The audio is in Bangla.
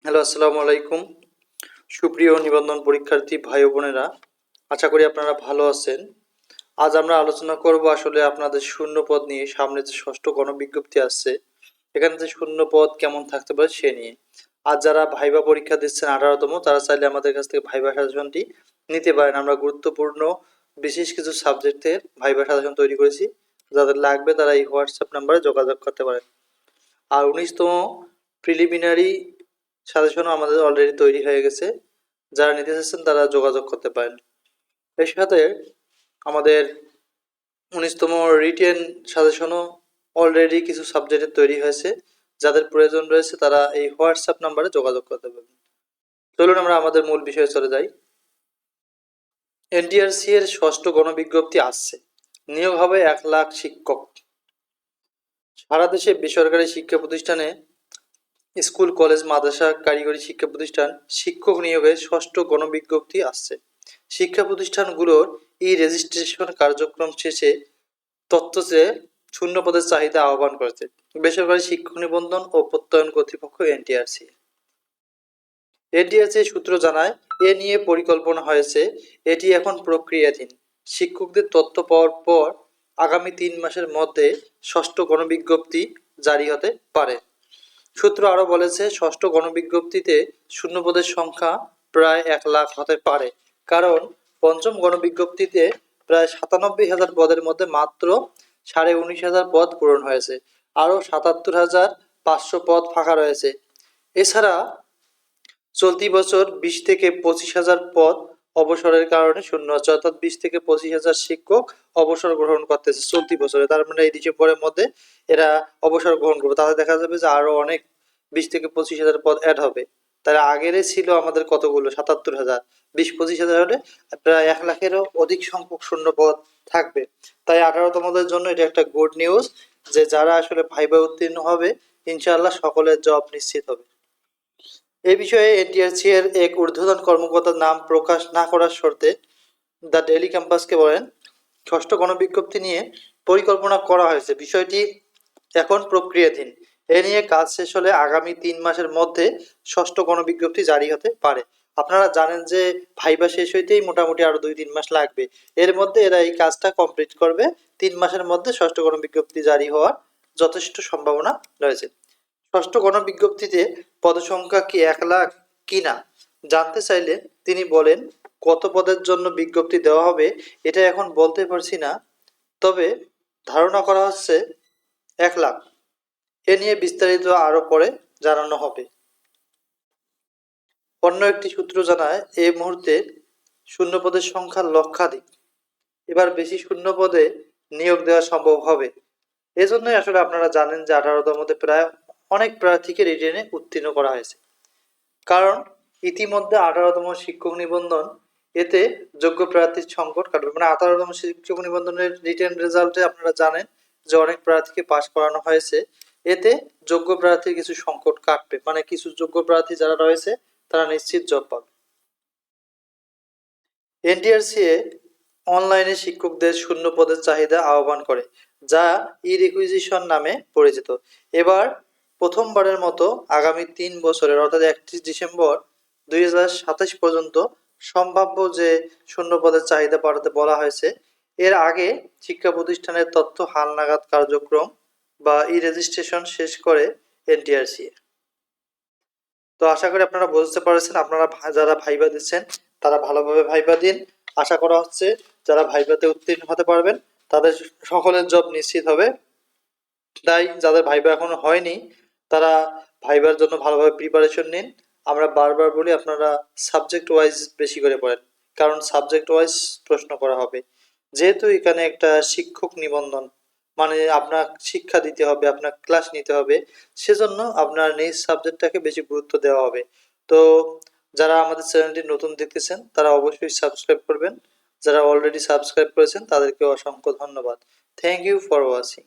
হ্যালো, আসসালামু আলাইকুম। সুপ্রিয় নিবন্ধন পরীক্ষার্থী ভাই ও বোনেরা, আশা করি আপনারা ভালো আছেন। আজ আমরা আলোচনা করব আসলে আপনাদের শূন্য পদ নিয়ে। সামনে যে ষষ্ঠ গণবিজ্ঞপ্তি আসছে, এখানে যে শূন্য পদ কেমন থাকতে পারে সে নিয়ে। আর যারা ভাইবা পরীক্ষা দিচ্ছেন 18তম, তারা চাইলে আমাদের কাছ থেকে ভাইবা সাজেশনটি নিতে পারেন। আমরা গুরুত্বপূর্ণ বিশেষ কিছু সাবজেক্টের ভাইবা সাজেশন তৈরি করেছি। যাদের লাগবে তারা এই হোয়াটসঅ্যাপ নাম্বারে যোগাযোগ করতে পারেন। আর 19তম প্রিলিমিনারি সাজেশনও আমাদের অলরেডি তৈরি হয়ে গেছে। যারা নিতে চাচ্ছেন তারা যোগাযোগ করতে পারেন। এর সাথে আমাদের 19তম রিটেন সাজেশনও অলরেডি কিছু সাবজেক্টের তৈরি হয়েছে। যাদের প্রয়োজন রয়েছে তারা এই হোয়াটসঅ্যাপ নাম্বারে যোগাযোগ করতে পারবেন। চলুন আমরা আমাদের মূল বিষয়ে চলে যাই। এনটিআরসি এর ষষ্ঠ গণবিজ্ঞপ্তি আসছে। নিয়োগ হবে 1,00,000 শিক্ষক। সারা দেশে বেসরকারি শিক্ষা প্রতিষ্ঠানে স্কুল, কলেজ, মাদ্রাসা, কারিগরি শিক্ষা প্রতিষ্ঠান শিক্ষক নিয়োগের ষষ্ঠ গণবিজ্ঞপ্তি আসছে। শিক্ষা প্রতিষ্ঠানগুলোর রেজিস্ট্রেশন কার্যক্রম শেষে তথ্য চেয়ে শূন্য পদের চাহিদা আহ্বান করেছে বেসরকারি শিক্ষক নিবন্ধন ও প্রত্যয়ন কর্তৃপক্ষ এনটিআরসি। এনটিআরসি সূত্র জানায়, এ নিয়ে পরিকল্পনা হয়েছে, এটি এখন প্রক্রিয়াধীন। শিক্ষকদের তথ্য পাওয়ার পর আগামী 3 মাসের মধ্যে ষষ্ঠ গণবিজ্ঞপ্তি জারি হতে পারে। সূত্র আরও বলেছে, ষষ্ঠ গণবিজ্ঞপ্তিতে শূন্যপদের সংখ্যা প্রায় 1,00,000 হতে পারে, কারণ পঞ্চম গণবিজ্ঞপ্তিতে প্রায় 97,000 পদের মধ্যে মাত্র 19,500 পদ পূরণ হয়েছে। আরও 77,500 পদ ফাঁকা রয়েছে। এছাড়া চলতি বছর 20 থেকে 25,000 পদ অবসরের কারণে শূন্য আছে, অর্থাৎ 20 থেকে 25,000 শিক্ষক অবসর গ্রহণ করতেছে চলতি বছরে। তার মানে এই ডিসেম্বরের মধ্যে এরা অবসর গ্রহণ করবে। তাহলে দেখা যাবে যে আরো অনেক 20 থেকে 25,000 পদ অ্যাড হবে। তার আগের ছিল আমাদের কতগুলো 77,000, 20-25,000 হলে প্রায় 1,00,000-এরও অধিক সংখ্যক শূন্য পদ থাকবে। তাই 18তমদের জন্য এটা একটা গুড নিউজ যে যারা আসলে ভাইবা উত্তীর্ণ হবে ইনশাআল্লাহ সকলের জব নিশ্চিত হবে। এই বিষয়ে এনটিআরসি এর এক ঊর্ধ্বতন কর্মকর্তার নাম প্রকাশ না করার শর্তে দ্য ডেইলি ক্যাম্পাসকে বলেন, ষষ্ঠ গণবিজ্ঞপ্তি নিয়ে পরিকল্পনা করা হয়েছে, বিষয়টি এখন প্রক্রিয়াধীন। এ নিয়ে কাজ শেষ হলে আগামী 3 মাসের মধ্যে ষষ্ঠ গণবিজ্ঞপ্তি জারি হতে পারে। আপনারা জানেন যে ভাইবা শেষ হইতেই মোটামুটি আরো 2-3 মাস লাগবে। এর মধ্যে এরা এই কাজটা কমপ্লিট করবে। 3 মাসের মধ্যে ষষ্ঠ গণবিজ্ঞপ্তি জারি হওয়ার যথেষ্ট সম্ভাবনা রয়েছে। ষষ্ঠ গণবিজ্ঞপ্তিতে পদসংখ্যা কি 1,00,000 কিনা জানতে চাইলে তিনি বলেন, কত পদের জন্য বিজ্ঞপ্তি দেওয়া হবে এটা এখন বলতে পারছি না, তবে ধারণা করা হচ্ছে 1,00,000। এ নিয়ে বিস্তারিত আরো পরে জানানো হবে। অন্য একটি সূত্র জানায়, এই মুহূর্তে শূন্য পদের সংখ্যা লক্ষাধিক। এবার বেশি শূন্য পদে নিয়োগ দেওয়া সম্ভব হবে। এজন্যই আসলে আপনারা জানেন যে 18তম মধ্যে প্রায় অনেক প্রার্থীকে রিটেনে উত্তীর্ণ করা হয়েছে, কারণ ইতিমধ্যে 18তম শিক্ষক নিবন্ধন, এতে যোগ্য প্রার্থীর সংকট কাটবে। মানে 18তম শিক্ষক নিবন্ধনের রিটেন রেজাল্টে আপনারা জানেন যে অনেক প্রার্থীকে পাশ করানো হয়েছে। এতে যোগ্য প্রার্থীর কিছু সংকট কাটবে, মানে কিছু যোগ্য প্রার্থী যারা রয়েছে তারা নিশ্চিত জব পাবে। এনটিআরসি অনলাইনে শিক্ষকদের শূন্য পদের চাহিদা আহ্বান করে, যা রিকুইজিশন নামে পরিচিত। এবার প্রথমবারের মতো আগামী 3 বছরের অর্থাৎ 31 ডিসেম্বর 2027 পর্যন্ত সম্ভাব্য যে শূন্য পদের চাহিদা বাড়াতে বলা হয়েছে। এর আগে শিক্ষা প্রতিষ্ঠানের তথ্য হালনাগাদ কার্যক্রম বা রেজিস্ট্রেশন শেষ করে এনটিআরসি। তো আশা করি আপনারা বুঝতে পারছেন। আপনারা যারা ভাইবা দিচ্ছেন তারা ভালোভাবে ভাইবা দিন। আশা করা হচ্ছে যারা ভাইবাতে উত্তীর্ণ হতে পারবেন তাদের সকলের জব নিশ্চিত হবে। তাই যাদের ভাইবা এখনো হয়নি তারা ভাইবার জন্য ভালোভাবে প্রিপারেশন নিন। আমরা বারবার বলি আপনারা সাবজেক্ট ওয়াইজ বেশি করে পড়েন, কারণ সাবজেক্ট ওয়াইজ প্রশ্ন করা হবে। যেহেতু এখানে একটা শিক্ষক নিবন্ধন, মানে আপনার শিক্ষা দিতে হবে, আপনার ক্লাস নিতে হবে, সেজন্য আপনার নিজ সাবজেক্টটাকে বেশি গুরুত্ব দেওয়া হবে। তো যারা আমাদের চ্যানেলটি নতুন দেখতেছেন তারা অবশ্যই সাবস্ক্রাইব করবেন। যারা অলরেডি সাবস্ক্রাইব করেছেন তাদেরকে অসংখ্য ধন্যবাদ। Thank you for watching.